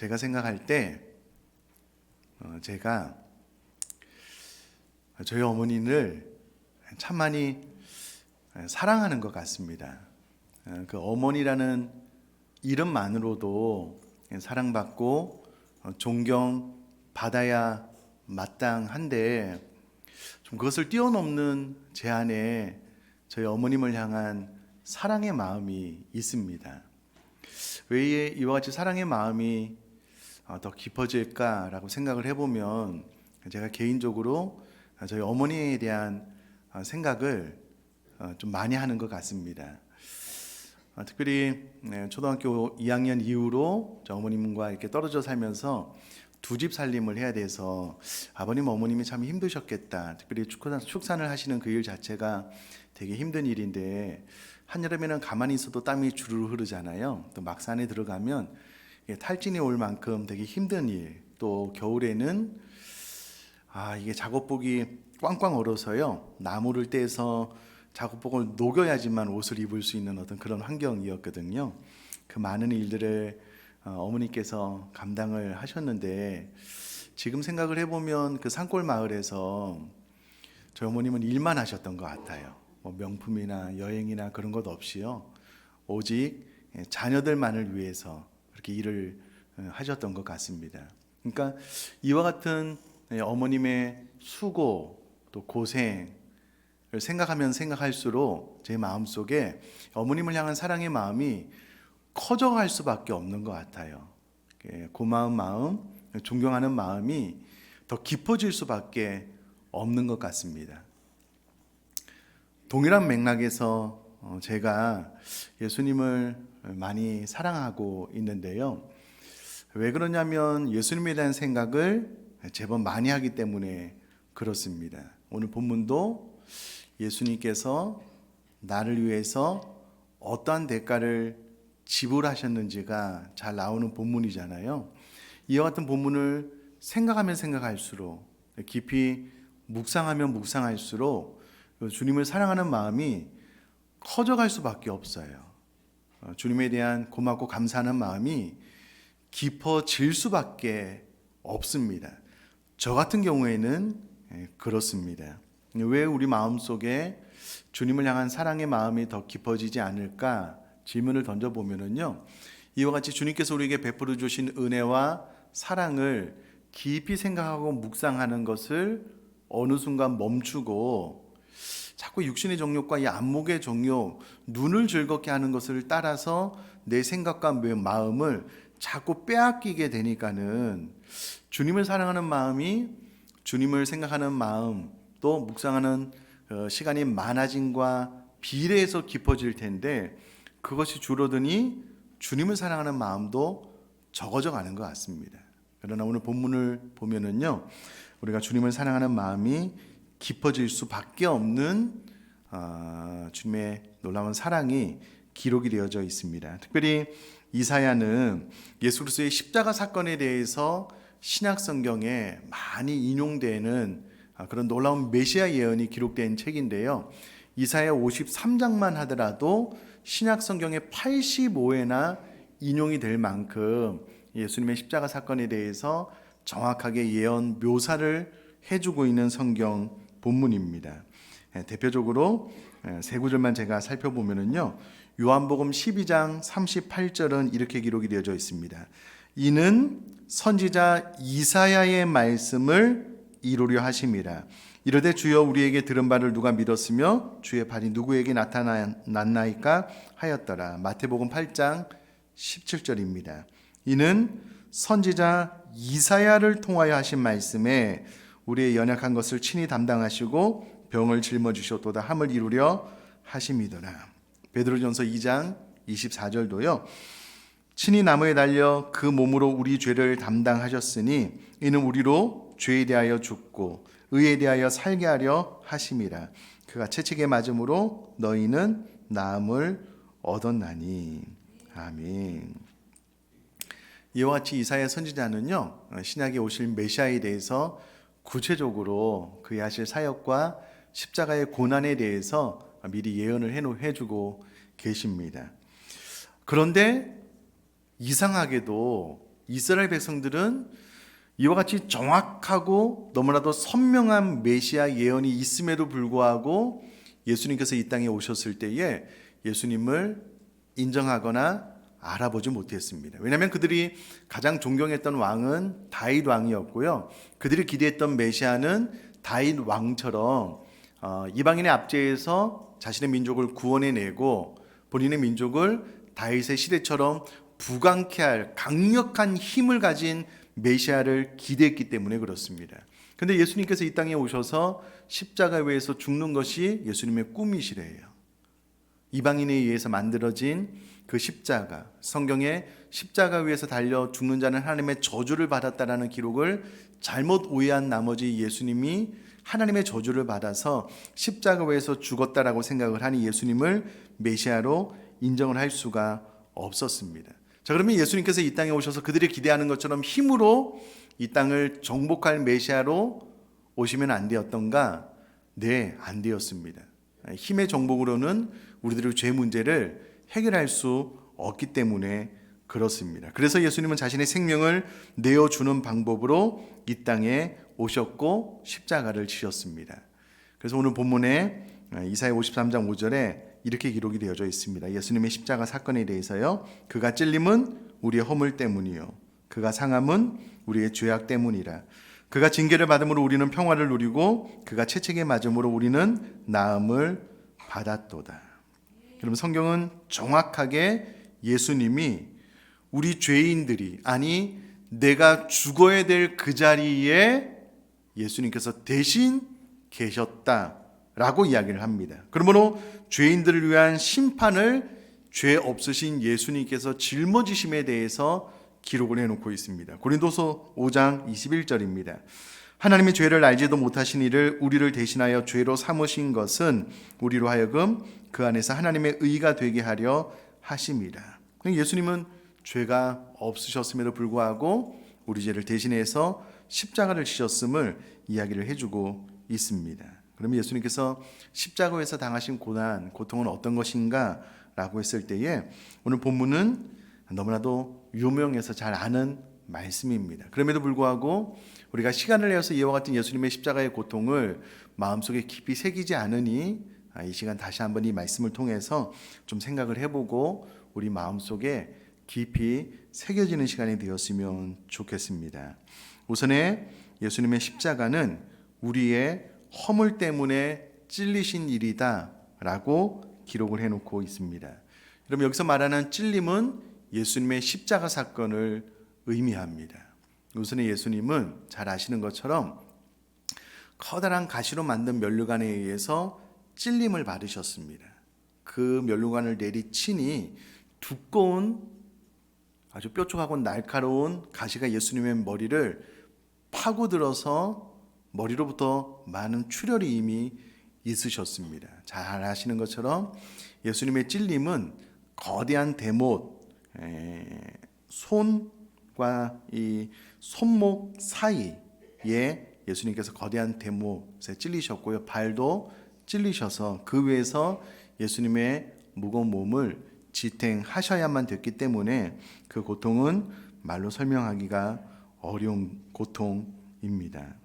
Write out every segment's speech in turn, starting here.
제가 생각할 때 제가 저희 어머니를 참 많이 사랑하는 것 같습니다. 그 어머니라는 이름만으로도 사랑받고 존경받아야 마땅한데 좀 그것을 뛰어넘는 제 안에 저희 어머님을 향한 사랑의 마음이 있습니다. 왜 이와 같이 사랑의 마음이 더 깊어질까라고 생각을 해보면 제가 개인적으로 저희 어머니에 대한 생각을 좀 많이 하는 것 같습니다. 특별히 초등학교 2학년 이후로 저 어머님과 이렇게 떨어져 살면서 두 집 살림을 해야 돼서 아버님 어머님이 참 힘드셨겠다. 특별히 축산을 하시는 그 일 자체가 되게 힘든 일인데 한여름에는 가만히 있어도 땀이 주르르 흐르잖아요. 또 막산에 들어가면 탈진이 올 만큼 되게 힘든 일. 또 겨울에는 이게 작업복이 꽝꽝 얼어서요. 나무를 떼서 작업복을 녹여야지만 옷을 입을 수 있는 어떤 그런 환경이었거든요. 그 많은 일들을 어머니께서 감당을 하셨는데 지금 생각을 해보면 그 산골 마을에서 저희 어머님은 일만 하셨던 것 같아요. 뭐 명품이나 여행이나 그런 것 없이요. 오직 자녀들만을 위해서 그렇게 일을 하셨던 것 같습니다. 그러니까 이와 같은 어머님의 수고 또 고생을 생각하면 생각할수록 제 마음속에 어머님을 향한 사랑의 마음이 커져갈 수밖에 없는 것 같아요. 고마운 마음, 존경하는 마음이 더 깊어질 수밖에 없는 것 같습니다. 동일한 맥락에서 제가 예수님을 많이 사랑하고 있는데요. 왜 그러냐면 예수님에 대한 생각을 제법 많이 하기 때문에 그렇습니다. 오늘 본문도 예수님께서 나를 위해서 어떠한 대가를 지불하셨는지가 잘 나오는 본문이잖아요. 이와 같은 본문을 생각하면 생각할수록 깊이 묵상하면 묵상할수록 주님을 사랑하는 마음이 커져갈 수밖에 없어요. 주님에 대한 고맙고 감사하는 마음이 깊어질 수밖에 없습니다. 저 같은 경우에는 그렇습니다. 왜 우리 마음속에 주님을 향한 사랑의 마음이 더 깊어지지 않을까 질문을 던져보면요. 이와 같이 주님께서 우리에게 베풀어 주신 은혜와 사랑을 깊이 생각하고 묵상하는 것을 어느 순간 멈추고 자꾸 육신의 정욕과 이 안목의 정욕, 눈을 즐겁게 하는 것을 따라서 내 생각과 마음을 자꾸 빼앗기게 되니까는 주님을 사랑하는 마음이 주님을 생각하는 마음 또 묵상하는 시간이 많아짐과 비례해서 깊어질 텐데 그것이 줄어드니 주님을 사랑하는 마음도 적어져 가는 것 같습니다. 그러나 오늘 본문을 보면은요, 우리가 주님을 사랑하는 마음이 깊어질 수밖에 없는 주님의 놀라운 사랑이 기록이 되어져 있습니다. 특별히 이사야는 예수 그리스도의 십자가 사건에 대해서 신약 성경에 많이 인용되는 그런 놀라운 메시아 예언이 기록된 책인데요. 이사야 53장만 하더라도 신약 성경에 85회나 인용이 될 만큼 예수님의 십자가 사건에 대해서 정확하게 예언 묘사를 해주고 있는 성경 본문입니다. 대표적으로 세 구절만 제가 살펴보면요. 요한복음 12장 38절은 이렇게 기록이 되어져 있습니다. 이는 선지자 이사야의 말씀을 이루려 하심이라. 이르되 주여 우리에게 들은 바를 누가 믿었으며 주의 발이 누구에게 나타났나이까 하였더라. 마태복음 8장 17절입니다. 이는 선지자 이사야를 통하여 하신 말씀에 우리의 연약한 것을 친히 담당하시고 병을 짊어지셨도다 함을 이루려 하심이더라. 베드로전서 2장 24절도요. 친히 나무에 달려 그 몸으로 우리 죄를 담당하셨으니 이는 우리로 죄에 대하여 죽고 의에 대하여 살게 하려 하심이라. 그가 채찍에 맞음으로 너희는 나음을 얻었나니. 아멘. 이와 같이 이사야 선지자는요, 신약에 오실 메시아에 대해서 구체적으로 그의 하실 사역과 십자가의 고난에 대해서 미리 예언을 해주고 계십니다. 그런데 이상하게도 이스라엘 백성들은 이와 같이 정확하고 너무나도 선명한 메시아 예언이 있음에도 불구하고 예수님께서 이 땅에 오셨을 때에 예수님을 인정하거나 알아보지 못했습니다. 왜냐하면 그들이 가장 존경했던 왕은 다윗 왕이었고요. 그들이 기대했던 메시아는 다윗 왕처럼 이방인의 압제에서 자신의 민족을 구원해내고 본인의 민족을 다윗의 시대처럼 부강케 할 강력한 힘을 가진 메시아를 기대했기 때문에 그렇습니다. 그런데 예수님께서 이 땅에 오셔서 십자가 위에서 죽는 것이 예수님의 꿈이시래요. 이방인에 의해서 만들어진 그 십자가, 성경에 십자가 위에서 달려 죽는 자는 하나님의 저주를 받았다라는 기록을 잘못 오해한 나머지 예수님이 하나님의 저주를 받아서 십자가 위에서 죽었다라고 생각을 하니 예수님을 메시아로 인정을 할 수가 없었습니다. 자, 그러면 예수님께서 이 땅에 오셔서 그들이 기대하는 것처럼 힘으로 이 땅을 정복할 메시아로 오시면 안 되었던가? 네, 안 되었습니다. 힘의 정복으로는 우리들의 죄 문제를 해결할 수 없기 때문에 그렇습니다. 그래서 예수님은 자신의 생명을 내어주는 방법으로 이 땅에 오셨고 십자가를 지셨습니다. 그래서 오늘 본문에 이사야 53장 5절에 이렇게 기록이 되어져 있습니다. 예수님의 십자가 사건에 대해서요. 그가 찔림은 우리의 허물 때문이요 그가 상함은 우리의 죄악 때문이라. 그가 징계를 받음으로 우리는 평화를 누리고 그가 채찍에 맞음으로 우리는 나음을 받았도다. 여러분, 성경은 정확하게 예수님이 우리 죄인들이, 아니 내가 죽어야 될 그 자리에 예수님께서 대신 계셨다라고 이야기를 합니다. 그러므로 죄인들을 위한 심판을 죄 없으신 예수님께서 짊어지심에 대해서 기록을 해놓고 있습니다. 고린도서 5장 21절입니다. 하나님의 죄를 알지도 못하신 이를 우리를 대신하여 죄로 삼으신 것은 우리로 하여금 그 안에서 하나님의 의가 되게 하려 하심이라. 예수님은 죄가 없으셨음에도 불구하고 우리 죄를 대신해서 십자가를 지셨음을 이야기를 해주고 있습니다. 그러면 예수님께서 십자가에서 당하신 고난, 고통은 어떤 것인가? 라고 했을 때에 오늘 본문은 너무나도 유명해서 잘 아는 말씀입니다. 그럼에도 불구하고 우리가 시간을 내어서 이와 같은 예수님의 십자가의 고통을 마음속에 깊이 새기지 않으니 이 시간 다시 한번 이 말씀을 통해서 좀 생각을 해보고 우리 마음속에 깊이 새겨지는 시간이 되었으면 좋겠습니다. 우선에 예수님의 십자가는 우리의 허물 때문에 찔리신 일이다 라고 기록을 해놓고 있습니다. 여러분, 여기서 말하는 찔림은 예수님의 십자가 사건을 의미합니다. 우선에 예수님은 잘 아시는 것처럼 커다란 가시로 만든 면류관에 의해서 찔림을 받으셨습니다. 그 면류관을 내리치니 두꺼운 아주 뾰족하고 날카로운 가시가 예수님의 머리를 파고들어서 머리로부터 많은 출혈이 이미 있으셨습니다. 잘 아시는 것처럼 예수님의 찔림은 거대한 대못, 손과 이 손목 사이에 예수님께서 거대한 대못에 찔리셨고요. 발도 찔리셔서 그 위에서 예수님의 무거운 몸을 지탱하셔야만 됐기 때문에 그 고통은 말로 설명하기가 어려운 고통입니다.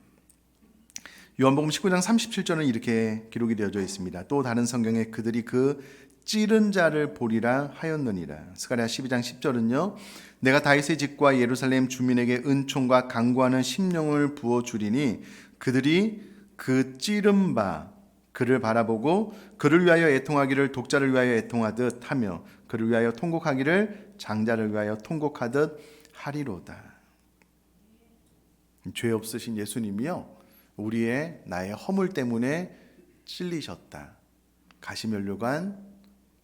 요한복음 19장 37절은 이렇게 기록이 되어져 있습니다. 또 다른 성경에 그들이 그 찌른 자를 보리라 하였느니라. 스가랴 12장 10절은요. 내가 다윗의 집과 예루살렘 주민에게 은총과 강구하는 심령을 부어주리니 그들이 그 찌른 바 그를 바라보고 그를 위하여 애통하기를 독자를 위하여 애통하듯 하며 그를 위하여 통곡하기를 장자를 위하여 통곡하듯 하리로다. 죄 없으신 예수님이요, 우리의 나의 허물 때문에 찔리셨다. 가시면류관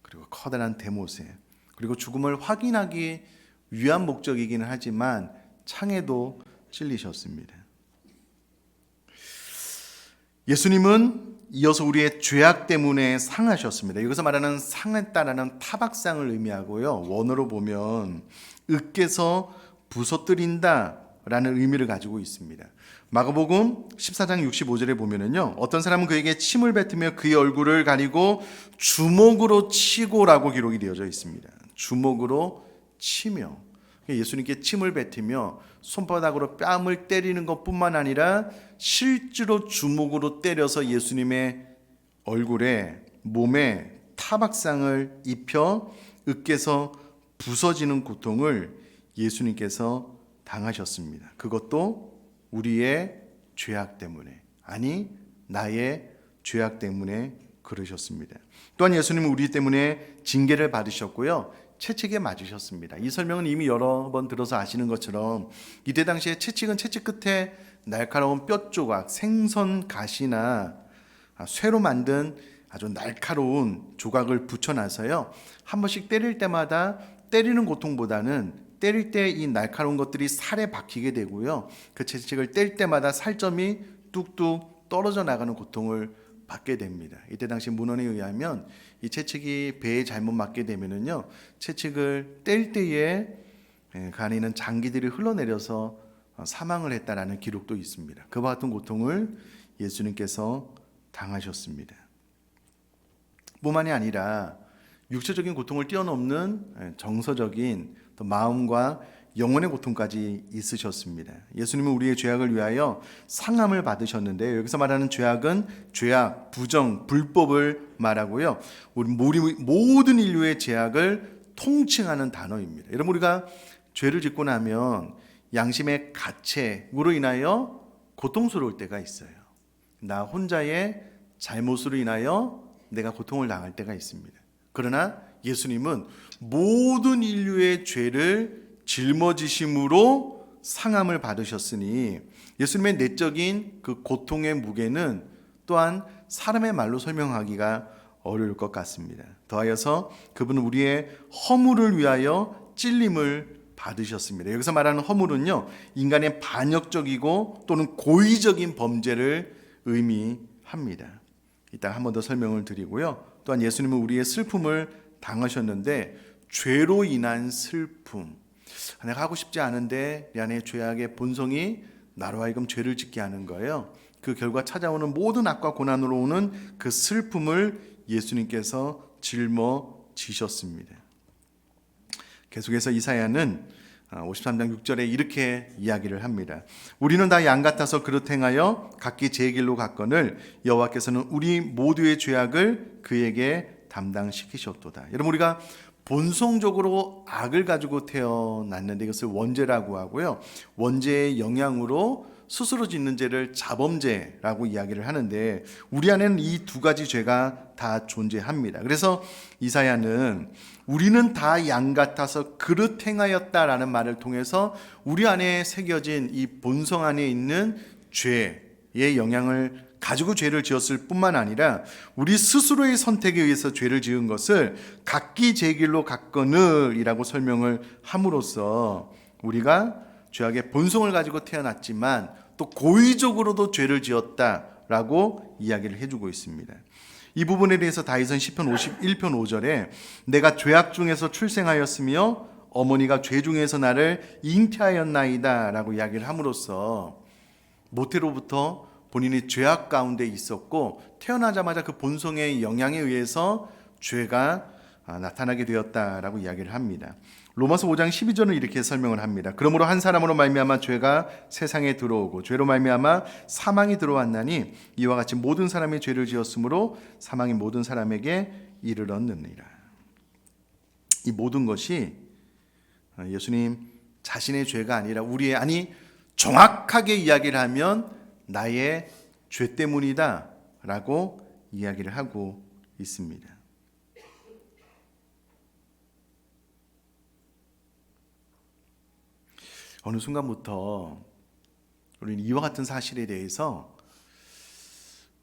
그리고 커다란 대못에, 그리고 죽음을 확인하기 위한 목적이기는 하지만 창에도 찔리셨습니다. 예수님은 이어서 우리의 죄악 때문에 상하셨습니다. 여기서 말하는 상했다라는 타박상을 의미하고요, 원어로 보면 으깨서 부서뜨린다 라는 의미를 가지고 있습니다. 마가복음 14장 65절에 보면은요, 어떤 사람은 그에게 침을 뱉으며 그의 얼굴을 가리고 주먹으로 치고라고 기록이 되어져 있습니다. 주먹으로 치며, 예수님께 침을 뱉으며 손바닥으로 뺨을 때리는 것뿐만 아니라 실제로 주먹으로 때려서 예수님의 얼굴에 몸에 타박상을 입혀 으깨서 부서지는 고통을 예수님께서 당하셨습니다. 그것도 우리의 죄악 때문에, 아니 나의 죄악 때문에 그러셨습니다. 또한 예수님은 우리 때문에 징계를 받으셨고요, 채찍에 맞으셨습니다. 이 설명은 이미 여러 번 들어서 아시는 것처럼 이때 당시에 채찍은 채찍 끝에 날카로운 뼈 조각, 생선 가시나 쇠로 만든 아주 날카로운 조각을 붙여놔서요, 한 번씩 때릴 때마다 때리는 고통보다는 때릴 때 이 날카로운 것들이 살에 박히게 되고요, 그 채찍을 뗄 때마다 살점이 뚝뚝 떨어져 나가는 고통을 받게 됩니다. 이때 당시 문헌에 의하면 이 채찍이 배에 잘못 맞게 되면은요, 채찍을 뗄 때에 그 안에 있는 장기들이 흘러내려서 사망을 했다라는 기록도 있습니다. 그와 같은 고통을 예수님께서 당하셨습니다. 뿐만이 아니라 육체적인 고통을 뛰어넘는 정서적인 또 마음과 영혼의 고통까지 있으셨습니다. 예수님은 우리의 죄악을 위하여 상함을 받으셨는데, 여기서 말하는 죄악은 죄악, 부정, 불법을 말하고요, 우리 모든 인류의 죄악을 통칭하는 단어입니다. 여러분, 우리가 죄를 짓고 나면 양심의 가책으로 인하여 고통스러울 때가 있어요. 나 혼자의 잘못으로 인하여 내가 고통을 당할 때가 있습니다. 그러나 예수님은 모든 인류의 죄를 짊어지심으로 상함을 받으셨으니 예수님의 내적인 그 고통의 무게는 또한 사람의 말로 설명하기가 어려울 것 같습니다. 더하여서 그분은 우리의 허물을 위하여 찔림을 받으셨습니다. 여기서 말하는 허물은요, 인간의 반역적이고 또는 고의적인 범죄를 의미합니다. 이따가 한 번 더 설명을 드리고요, 또한 예수님은 우리의 슬픔을 당하셨는데, 죄로 인한 슬픔, 내가 하고 싶지 않은데 내 안에 죄악의 본성이 나로 하여금 죄를 짓게 하는 거예요. 그 결과 찾아오는 모든 악과 고난으로 오는 그 슬픔을 예수님께서 짊어지셨습니다. 계속해서 이사야는 53장 6절에 이렇게 이야기를 합니다. 우리는 다 양 같아서 그릇 행하여 각기 제 길로 갔거늘 여호와께서는 우리 모두의 죄악을 그에게 담당시키셨도다. 여러분, 우리가 본성적으로 악을 가지고 태어났는데 이것을 원죄라고 하고요, 원죄의 영향으로 스스로 짓는 죄를 자범죄라고 이야기를 하는데, 우리 안에는 이 두 가지 죄가 다 존재합니다. 그래서 이사야는 우리는 다 양 같아서 그릇 행하였다라는 말을 통해서 우리 안에 새겨진 이 본성 안에 있는 죄의 영향을 가지고 죄를 지었을 뿐만 아니라 우리 스스로의 선택에 의해서 죄를 지은 것을 각기 제 길로 갔거늘이라고 설명을 함으로써 우리가 죄악의 본성을 가지고 태어났지만 또 고의적으로도 죄를 지었다라고 이야기를 해주고 있습니다. 이 부분에 대해서 다윗은 시편 51편 5절에 내가 죄악 중에서 출생하였으며 어머니가 죄 중에서 나를 잉태하였나이다 라고 이야기를 함으로써 모태로부터 본인이 죄악 가운데 있었고 태어나자마자 그 본성의 영향에 의해서 죄가 나타나게 되었다라고 이야기를 합니다. 로마서 5장 12절은 이렇게 설명을 합니다. 그러므로 한 사람으로 말미암아 죄가 세상에 들어오고 죄로 말미암아 사망이 들어왔나니 이와 같이 모든 사람이 죄를 지었으므로 사망이 모든 사람에게 이르렀느니라. 이 모든 것이 예수님 자신의 죄가 아니라 우리의, 아니 정확하게 이야기를 하면 나의 죄 때문이다 라고 이야기를 하고 있습니다. 어느 순간부터 우리는 이와 같은 사실에 대해서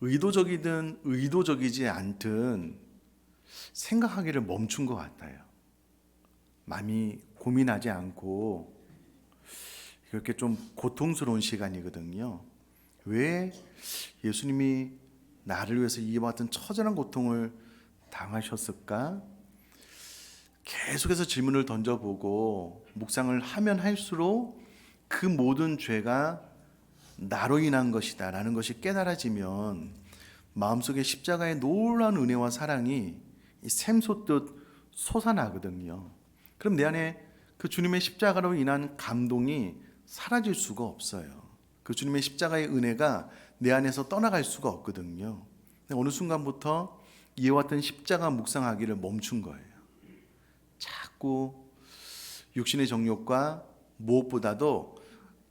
의도적이든 의도적이지 않든 생각하기를 멈춘 것 같아요. 마음이 고민하지 않고 그렇게 좀 고통스러운 시간이거든요. 왜 예수님이 나를 위해서 이와 같은 처절한 고통을 당하셨을까? 계속해서 질문을 던져보고 묵상을 하면 할수록 그 모든 죄가 나로 인한 것이다 라는 것이 깨달아지면 마음속에 십자가의 놀라운 은혜와 사랑이 샘솟듯 솟아나거든요. 그럼 내 안에 그 주님의 십자가로 인한 감동이 사라질 수가 없어요. 그 주님의 십자가의 은혜가 내 안에서 떠나갈 수가 없거든요. 어느 순간부터 이와 같은 십자가 묵상하기를 멈춘 거예요. 자꾸 육신의 정욕과 무엇보다도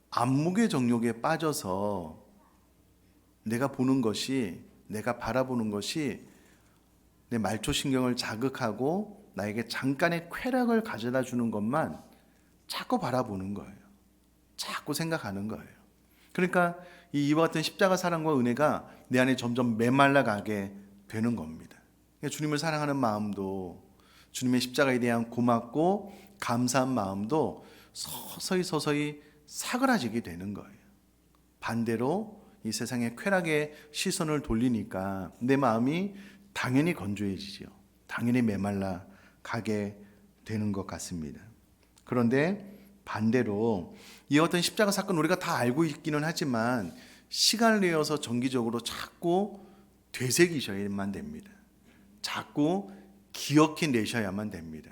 안목의 정욕에 빠져서 내가 보는 것이, 내가 바라보는 것이 내 말초신경을 자극하고 나에게 잠깐의 쾌락을 가져다 주는 것만 자꾸 바라보는 거예요. 자꾸 생각하는 거예요. 그러니까 이와 같은 십자가 사랑과 은혜가 내 안에 점점 메말라가게 되는 겁니다. 주님을 사랑하는 마음도, 주님의 십자가에 대한 고맙고 감사한 마음도 서서히 사그라지게 되는 거예요. 반대로 이 세상의 쾌락에 시선을 돌리니까 내 마음이 당연히 건조해지죠. 당연히 메말라 가게 되는 것 같습니다. 그런데 반대로 이 어떤 십자가 사건 우리가 다 알고 있기는 하지만 시간을 내어서 정기적으로 자꾸 되새기셔야만 됩니다. 자꾸 기억해 내셔야만 됩니다.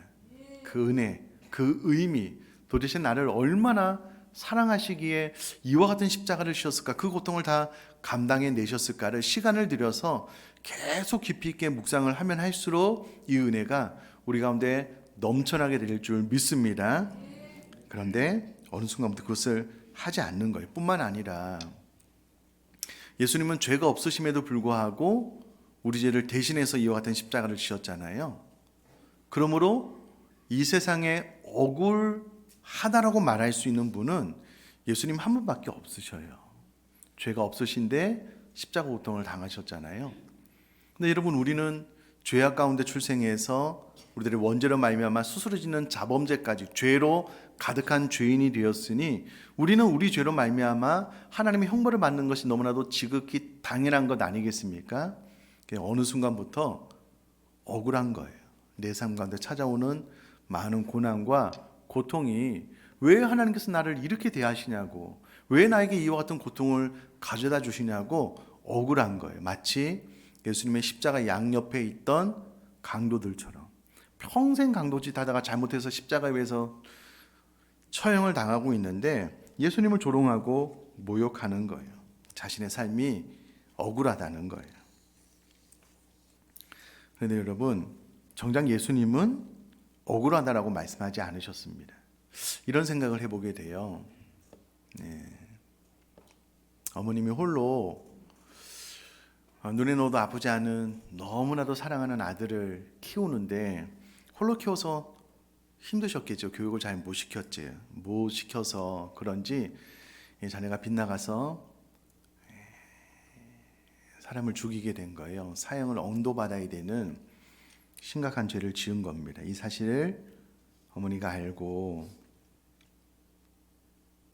그 은혜, 그 의미, 도대체 나를 얼마나 사랑하시기에 이와 같은 십자가를 지셨을까, 그 고통을 다 감당해 내셨을까를 시간을 들여서 계속 깊이 있게 묵상을 하면 할수록 이 은혜가 우리 가운데 넘쳐나게 될 줄 믿습니다. 그런데 어느 순간부터 그것을 하지 않는 거예요. 뿐만 아니라 예수님은 죄가 없으심에도 불구하고 우리 죄를 대신해서 이와 같은 십자가를 지셨잖아요. 그러므로 이 세상에 억울하다라고 말할 수 있는 분은 예수님 한 분밖에 없으셔요. 죄가 없으신데 십자가 고통을 당하셨잖아요. 근데 여러분, 우리는 죄악 가운데 출생해서 우리들의 원죄로 말미암아 수스러지는 자범죄까지 죄로 가득한 죄인이 되었으니 우리는 우리 죄로 말미암아 하나님의 형벌을 받는 것이 너무나도 지극히 당연한 것 아니겠습니까? 어느 순간부터 억울한 거예요. 내 삶 가운데 찾아오는 많은 고난과 고통이 왜 하나님께서 나를 이렇게 대하시냐고, 왜 나에게 이와 같은 고통을 가져다 주시냐고 억울한 거예요. 마치 예수님의 십자가 양옆에 있던 강도들처럼 평생 강도짓 하다가 잘못해서 십자가 위에서 처형을 당하고 있는데 예수님을 조롱하고 모욕하는 거예요. 자신의 삶이 억울하다는 거예요. 그런데 여러분, 정작 예수님은 억울하다라고 말씀하지 않으셨습니다. 이런 생각을 해보게 돼요. 어머님이 홀로 눈에 넣어도 아프지 않은 너무나도 사랑하는 아들을 키우는데 홀로 키워서 힘드셨겠죠. 교육을 잘 못 시켜서 그런지 자네가 빗나가서 사람을 죽이게 된 거예요. 사형을 언도받아야 되는 심각한 죄를 지은 겁니다. 이 사실을 어머니가 알고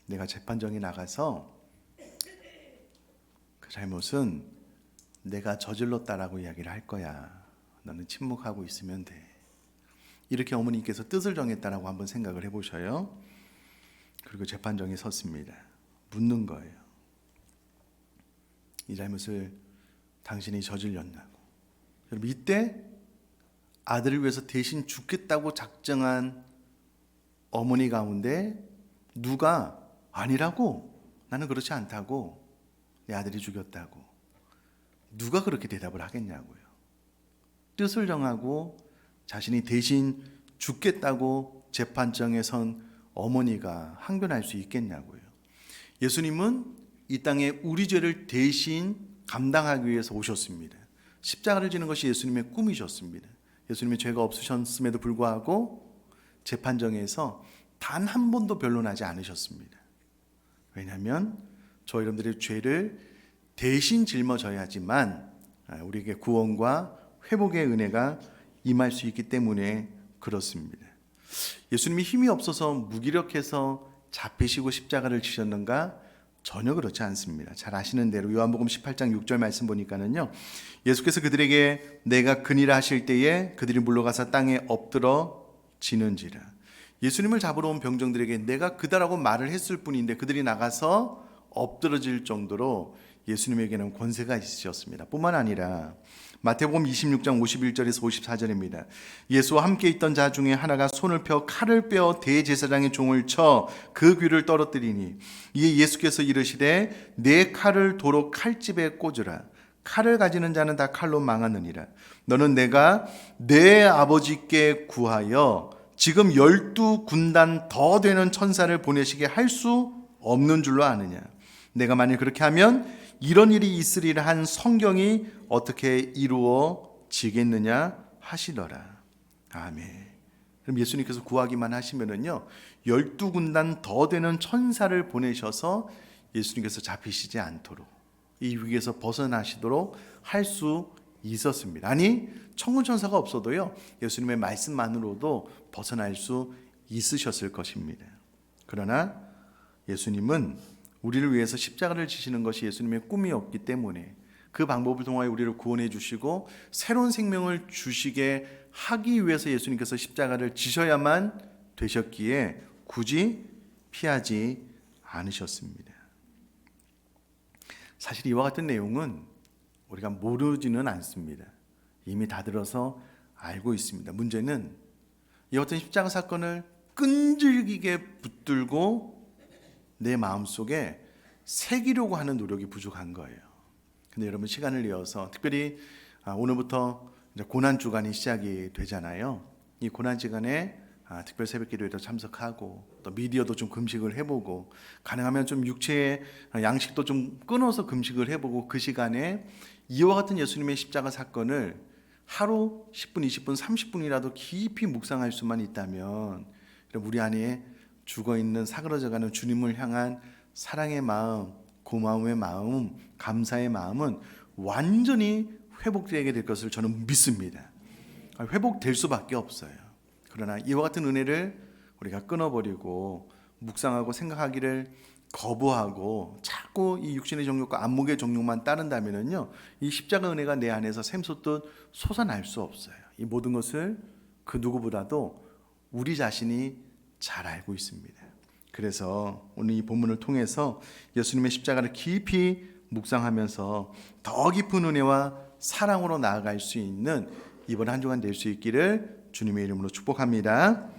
내가 재판정에 나가서 그 잘못은 내가 저질렀다라고 이야기를 할 거야. 너는 침묵하고 있으면 돼. 이렇게 어머니께서 뜻을 정했다라고 한번 생각을 해보셔요. 그리고 재판정에 섰습니다. 묻는 거예요. 이 잘못을 당신이 저질렀냐고. 여러분, 이때 아들을 위해서 대신 죽겠다고 작정한 어머니 가운데 누가 아니라고, 나는 그렇지 않다고, 내 아들이 죽였다고, 누가 그렇게 대답을 하겠냐고요. 뜻을 정하고 자신이 대신 죽겠다고 재판정에 선 어머니가 항변할 수 있겠냐고요. 예수님은 이 땅에 우리 죄를 대신 감당하기 위해서 오셨습니다. 십자가를 지는 것이 예수님의 꿈이셨습니다. 예수님의 죄가 없으셨음에도 불구하고 재판정에서 단 한 번도 변론하지 않으셨습니다. 왜냐하면 저 여러분들의 죄를 대신 짊어져야지만 우리에게 구원과 회복의 은혜가 임할 수 있기 때문에 그렇습니다. 예수님이 힘이 없어서 무기력해서 잡히시고 십자가를 지셨는가? 전혀 그렇지 않습니다. 잘 아시는 대로 요한복음 18장 6절 말씀 보니까는요, 예수께서 그들에게 내가 그니라 하실 때에 그들이 물러가서 땅에 엎드러 지는지라. 예수님을 잡으러 온 병정들에게 내가 그다라고 말을 했을 뿐인데 그들이 나가서 엎드러질 정도로 예수님에게는 권세가 있으셨습니다. 뿐만 아니라 마태복음 26장 51절에서 54절입니다. 예수와 함께 있던 자 중에 하나가 손을 펴 칼을 빼어 대제사장의 종을 쳐 그 귀를 떨어뜨리니 이에 예수께서 이르시되 내 칼을 도로 칼집에 꽂으라. 칼을 가지는 자는 다 칼로 망하느니라. 너는 내가 내 아버지께 구하여 지금 12군단 더 되는 천사를 보내시게 할 수 없는 줄로 아느냐. 내가 만일 그렇게 하면 이런 일이 있으리라 한 성경이 어떻게 이루어지겠느냐 하시더라. 아멘. 그럼 예수님께서 구하기만 하시면은요 12군단 더 되는 천사를 보내셔서 예수님께서 잡히시지 않도록 이 위기에서 벗어나시도록 할 수 있었습니다. 아니 천군천사가 없어도요 예수님의 말씀만으로도 벗어날 수 있으셨을 것입니다. 그러나 예수님은 우리를 위해서 십자가를 지시는 것이 예수님의 꿈이었기 때문에 그 방법을 통하여 우리를 구원해 주시고 새로운 생명을 주시게 하기 위해서 예수님께서 십자가를 지셔야만 되셨기에 굳이 피하지 않으셨습니다. 사실 이와 같은 내용은 우리가 모르지는 않습니다. 이미 다 들어서 알고 있습니다. 문제는 이와 같은 십자가 사건을 끈질기게 붙들고 내 마음속에 새기려고 하는 노력이 부족한 거예요. 근데 여러분 시간을 이어서 특별히 오늘부터 이제 고난주간이 시작이 되잖아요. 이 고난주간에 특별 새벽기도에도 참석하고 또 미디어도 좀 금식을 해보고 가능하면 좀 육체의 양식도 좀 끊어서 금식을 해보고 그 시간에 이와 같은 예수님의 십자가 사건을 하루 10분, 20분, 30분이라도 깊이 묵상할 수만 있다면 우리 안에 죽어있는 사그러져가는 주님을 향한 사랑의 마음, 고마움의 마음, 감사의 마음은 완전히 회복되게 될 것을 저는 믿습니다. 회복될 수밖에 없어요. 그러나 이와 같은 은혜를 우리가 끊어버리고 묵상하고 생각하기를 거부하고 자꾸 이 육신의 정욕과 안목의 정욕만 따른다면요 이 십자가 은혜가 내 안에서 샘솟듯 솟아날 수 없어요. 이 모든 것을 그 누구보다도 우리 자신이 잘 알고 있습니다. 그래서 오늘 이 본문을 통해서 예수님의 십자가를 깊이 묵상하면서 더 깊은 은혜와 사랑으로 나아갈 수 있는 이번 한 주간 될 수 있기를 주님의 이름으로 축복합니다.